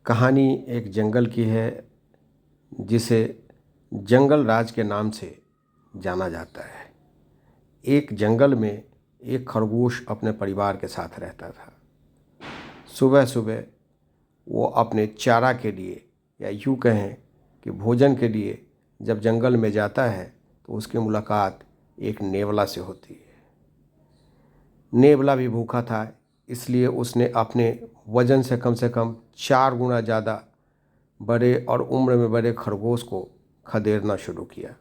कहानी एक जंगल की है जिसे जंगल राज के नाम से जाना जाता है। एक जंगल में एक खरगोश अपने परिवार के साथ रहता था। सुबह सुबह वो अपने चारा के लिए या यूँ कहें कि भोजन के लिए जब जंगल में जाता है तो उसकी मुलाकात एक नेवला से होती है। नेवला भी भूखा था, इसलिए उसने अपने वज़न से कम 4 गुना ज़्यादा बड़े और उम्र में बड़े खरगोश को खदेड़ना शुरू किया।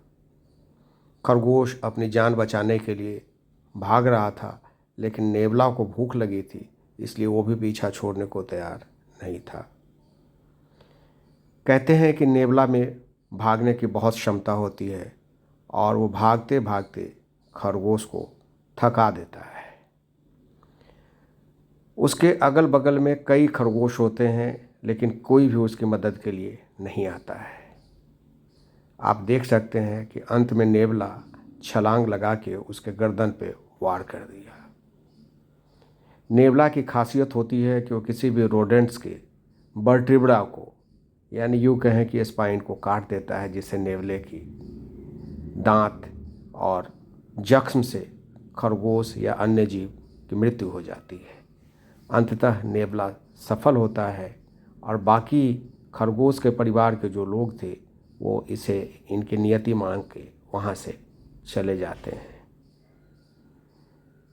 खरगोश अपनी जान बचाने के लिए भाग रहा था, लेकिन नेवला को भूख लगी थी, इसलिए वो भी पीछा छोड़ने को तैयार नहीं था। कहते हैं कि नेवला में भागने की बहुत क्षमता होती है और वो भागते भागते खरगोश को थका देता है। उसके अगल बगल में कई खरगोश होते हैं, लेकिन कोई भी उसकी मदद के लिए नहीं आता है। आप देख सकते हैं कि अंत में नेवला छलांग लगा के उसके गर्दन पे वार कर दिया। नेवला की खासियत होती है कि वो किसी भी रोडेंट्स के वर्टिब्रा को यानी यूँ कहें कि स्पाइन को काट देता है, जिससे नेवले की दांत और जख्म से खरगोश या अन्य जीव की मृत्यु हो जाती है। अंततः नेवला सफल होता है और बाकी खरगोश के परिवार के जो लोग थे वो इसे इनकी नियति मान के वहाँ से चले जाते हैं।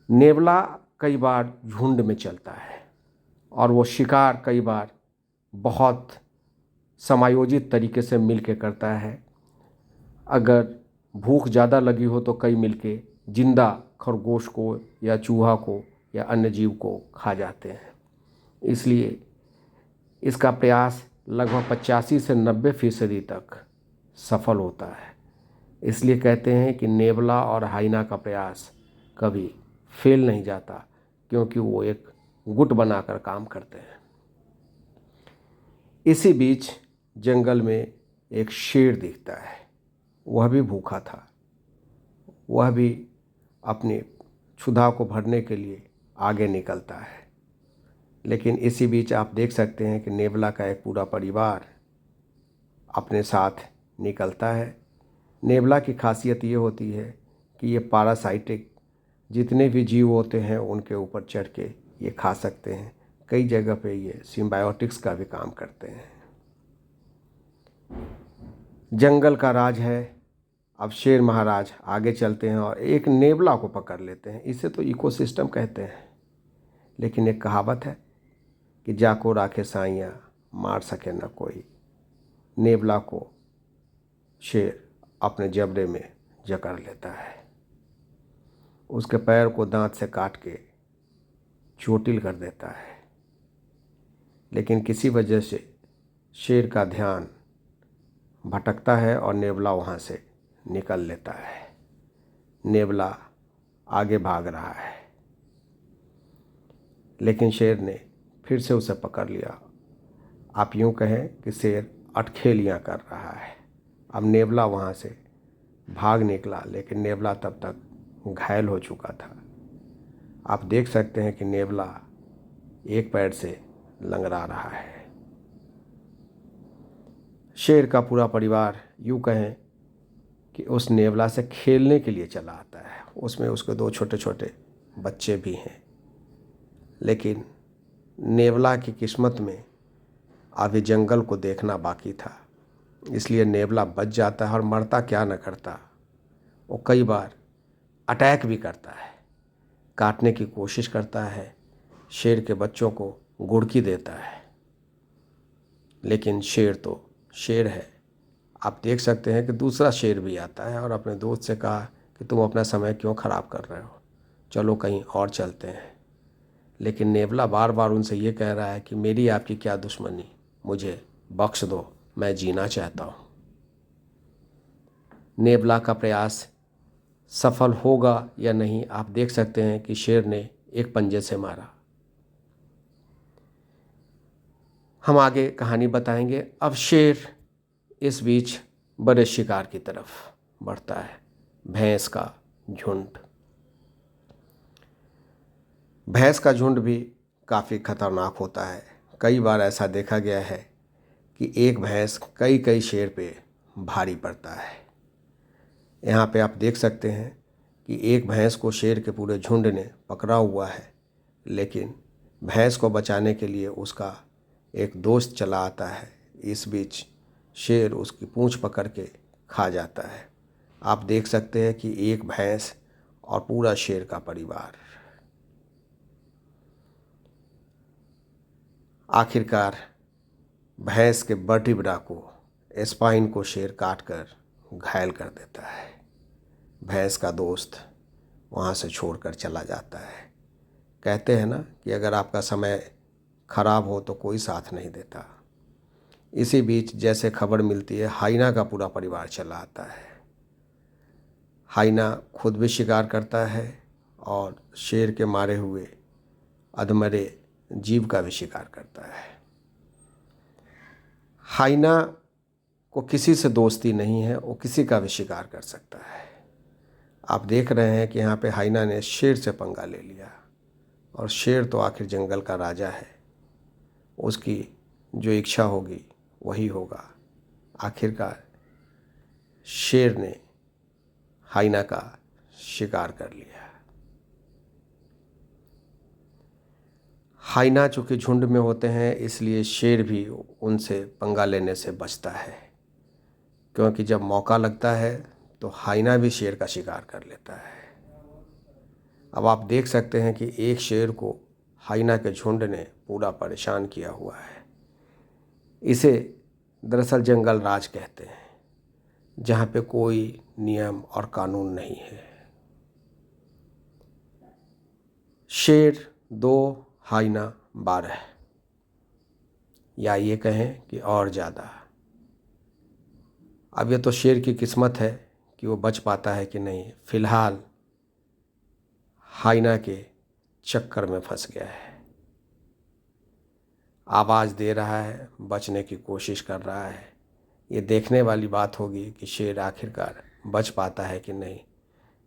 नेवला कई बार झुंड में चलता है और वो शिकार कई बार बहुत समायोजित तरीके से मिल के करता है। अगर भूख ज़्यादा लगी हो तो कई मिलके जिंदा खरगोश को या चूहा को या अन्य जीव को खा जाते हैं। इसलिए इसका प्रयास लगभग 85 से 90% तक सफल होता है। इसलिए कहते हैं कि नेवला और हाइना का प्रयास कभी फेल नहीं जाता, क्योंकि वो एक गुट बनाकर काम करते हैं। इसी बीच जंगल में एक शेर दिखता है। वह भी भूखा था। वह भी अपनी क्षुधा को भरने के लिए आगे निकलता है। लेकिन इसी बीच आप देख सकते हैं कि नेवला का एक पूरा परिवार अपने साथ निकलता है। नेवला की खासियत ये होती है कि ये पैरासाइटिक जितने भी जीव होते हैं उनके ऊपर चढ़ के ये खा सकते हैं। कई जगह पे ये सिम्बायोटिक्स का भी काम करते हैं। जंगल का राज है। अब शेर महाराज आगे चलते हैं और एक नेवला को पकड़ लेते हैं। इसे तो इकोसिस्टम कहते हैं, लेकिन एक कहावत है कि जाको राखे साइयाँ मार सके न कोई। नेवला को शेर अपने जबड़े में जकड़ लेता है। उसके पैर को दांत से काट के चोटिल कर देता है, लेकिन किसी वजह से शेर का ध्यान भटकता है और नेवला वहाँ से निकल लेता है। नेवला आगे भाग रहा है, लेकिन शेर ने फिर से उसे पकड़ लिया। आप यूँ कहें कि शेर अटखेलियाँ कर रहा है। अब नेवला वहाँ से भाग निकला, लेकिन नेवला तब तक घायल हो चुका था। आप देख सकते हैं कि नेवला एक पैर से लंगड़ा रहा है। शेर का पूरा परिवार यूँ कहें कि उस नेवला से खेलने के लिए चला आता है। उसमें उसके 2 छोटे छोटे बच्चे भी हैं, लेकिन नेवला की किस्मत में अभी जंगल को देखना बाकी था। इसलिए नेवला बच जाता है और मरता क्या न करता, वो कई बार अटैक भी करता है, काटने की कोशिश करता है, शेर के बच्चों को गुड़की देता है। लेकिन शेर तो शेर है। आप देख सकते हैं कि दूसरा शेर भी आता है और अपने दोस्त से कहा कि तुम अपना समय क्यों ख़राब कर रहे हो, चलो कहीं और चलते हैं। लेकिन नेवला बार बार उनसे ये कह रहा है कि मेरी आपकी क्या दुश्मनी, मुझे बख्श दो, मैं जीना चाहता हूँ। नेवला का प्रयास सफल होगा या नहीं, आप देख सकते हैं कि शेर ने एक पंजे से मारा। हम आगे कहानी बताएंगे। अब शेर इस बीच बड़े शिकार की तरफ बढ़ता है। भैंस का झुंड। भैंस का झुंड भी काफ़ी खतरनाक होता है। कई बार ऐसा देखा गया है कि एक भैंस कई कई शेर पे भारी पड़ता है। यहाँ पे आप देख सकते हैं कि एक भैंस को शेर के पूरे झुंड ने पकड़ा हुआ है, लेकिन भैंस को बचाने के लिए उसका एक दोस्त चला आता है। इस बीच शेर उसकी पूंछ पकड़ के खा जाता है। आप देख सकते हैं कि एक भैंस और पूरा शेर का परिवार। आखिरकार भैंस के वर्टिब्रा को, स्पाइन को शेर काट कर घायल कर देता है। भैंस का दोस्त वहाँ से छोड़कर चला जाता है। कहते हैं ना कि अगर आपका समय खराब हो तो कोई साथ नहीं देता। इसी बीच जैसे खबर मिलती है, हाइना का पूरा परिवार चला आता है। हाइना खुद भी शिकार करता है और शेर के मारे हुए अधमरे जीव का भी शिकार करता है। हाइना को किसी से दोस्ती नहीं है, वो किसी का भी शिकार कर सकता है। आप देख रहे हैं कि यहाँ पे हाइना ने शेर से पंगा ले लिया, और शेर तो आखिर जंगल का राजा है, उसकी जो इच्छा होगी वही होगा। आखिरकार शेर ने हाइना का शिकार कर लिया। हाइना चूँकि झुंड में होते हैं, इसलिए शेर भी उनसे पंगा लेने से बचता है, क्योंकि जब मौका लगता है तो हाइना भी शेर का शिकार कर लेता है। अब आप देख सकते हैं कि एक शेर को हाइना के झुंड ने पूरा परेशान किया हुआ है। इसे दरअसल जंगल राज कहते हैं, जहाँ पे कोई नियम और कानून नहीं है। शेर 2, हाइना 12, या ये कहें कि और ज़्यादा। अब ये तो शेर की किस्मत है कि वो बच पाता है कि नहीं। फ़िलहाल हाइना के चक्कर में फंस गया है, आवाज़ दे रहा है, बचने की कोशिश कर रहा है। ये देखने वाली बात होगी कि शेर आखिरकार बच पाता है कि नहीं।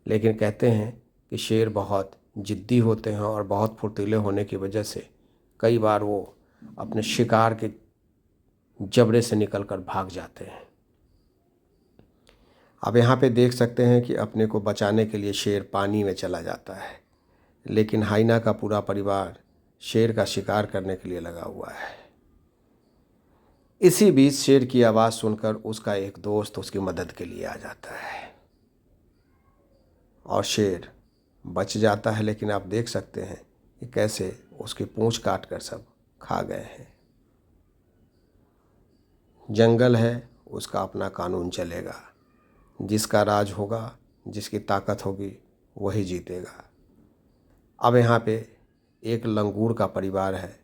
लेकिन कहते हैं कि शेर बहुत जिद्दी होते हैं और बहुत फुर्तीले होने की वजह से कई बार वो अपने शिकार के जबड़े से निकलकर भाग जाते हैं। अब यहाँ पे देख सकते हैं कि अपने को बचाने के लिए शेर पानी में चला जाता है, लेकिन हाइना का पूरा परिवार शेर का शिकार करने के लिए लगा हुआ है। इसी बीच शेर की आवाज़ सुनकर उसका एक दोस्त उसकी मदद के लिए आ जाता है और शेर बच जाता है। लेकिन आप देख सकते हैं कि कैसे उसकी पूंछ काट कर सब खा गए हैं। जंगल है, उसका अपना कानून चलेगा। जिसका राज होगा, जिसकी ताकत होगी, वही जीतेगा। अब यहाँ पे एक लंगूर का परिवार है,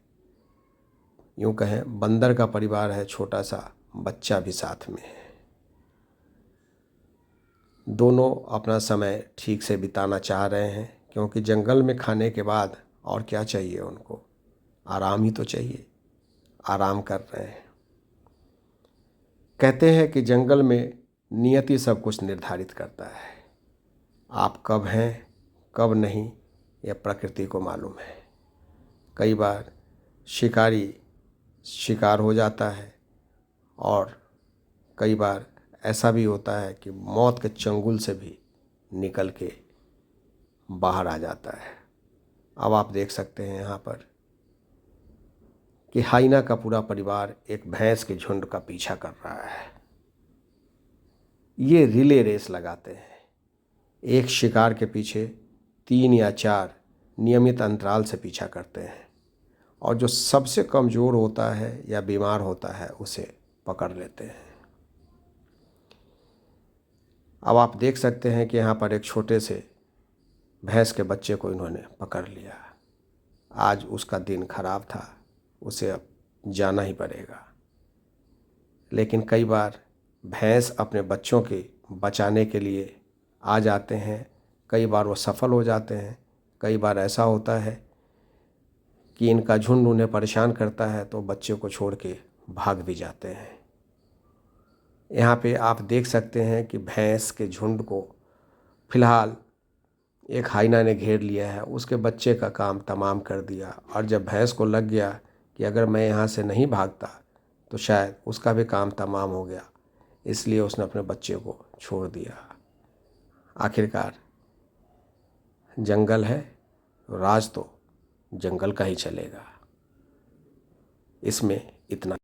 यूँ कहें बंदर का परिवार है, छोटा सा बच्चा भी साथ में है। दोनों अपना समय ठीक से बिताना चाह रहे हैं, क्योंकि जंगल में खाने के बाद और क्या चाहिए उनको, आराम ही तो चाहिए। आराम कर रहे हैं। कहते हैं कि जंगल में नियति सब कुछ निर्धारित करता है। आप कब हैं कब नहीं, यह प्रकृति को मालूम है। कई बार शिकारी शिकार हो जाता है, और कई बार ऐसा भी होता है कि मौत के चंगुल से भी निकल के बाहर आ जाता है। अब आप देख सकते हैं यहाँ पर कि हाइना का पूरा परिवार एक भैंस के झुंड का पीछा कर रहा है। ये रिले रेस लगाते हैं, एक शिकार के पीछे 3 या 4 नियमित अंतराल से पीछा करते हैं, और जो सबसे कमज़ोर होता है या बीमार होता है उसे पकड़ लेते हैं। अब आप देख सकते हैं कि यहाँ पर एक छोटे से भैंस के बच्चे को इन्होंने पकड़ लिया। आज उसका दिन खराब था, उसे अब जाना ही पड़ेगा। लेकिन कई बार भैंस अपने बच्चों के बचाने के लिए आ जाते हैं, कई बार वो सफल हो जाते हैं। कई बार ऐसा होता है कि इनका झुंड उन्हें परेशान करता है तो बच्चे को छोड़ के भाग भी जाते हैं। यहाँ पे आप देख सकते हैं कि भैंस के झुंड को फिलहाल एक हाइना ने घेर लिया है, उसके बच्चे का काम तमाम कर दिया। और जब भैंस को लग गया कि अगर मैं यहाँ से नहीं भागता तो शायद उसका भी काम तमाम हो गया, इसलिए उसने अपने बच्चे को छोड़ दिया। आखिरकार जंगल है, राज तो जंगल का ही चलेगा। इसमें इतना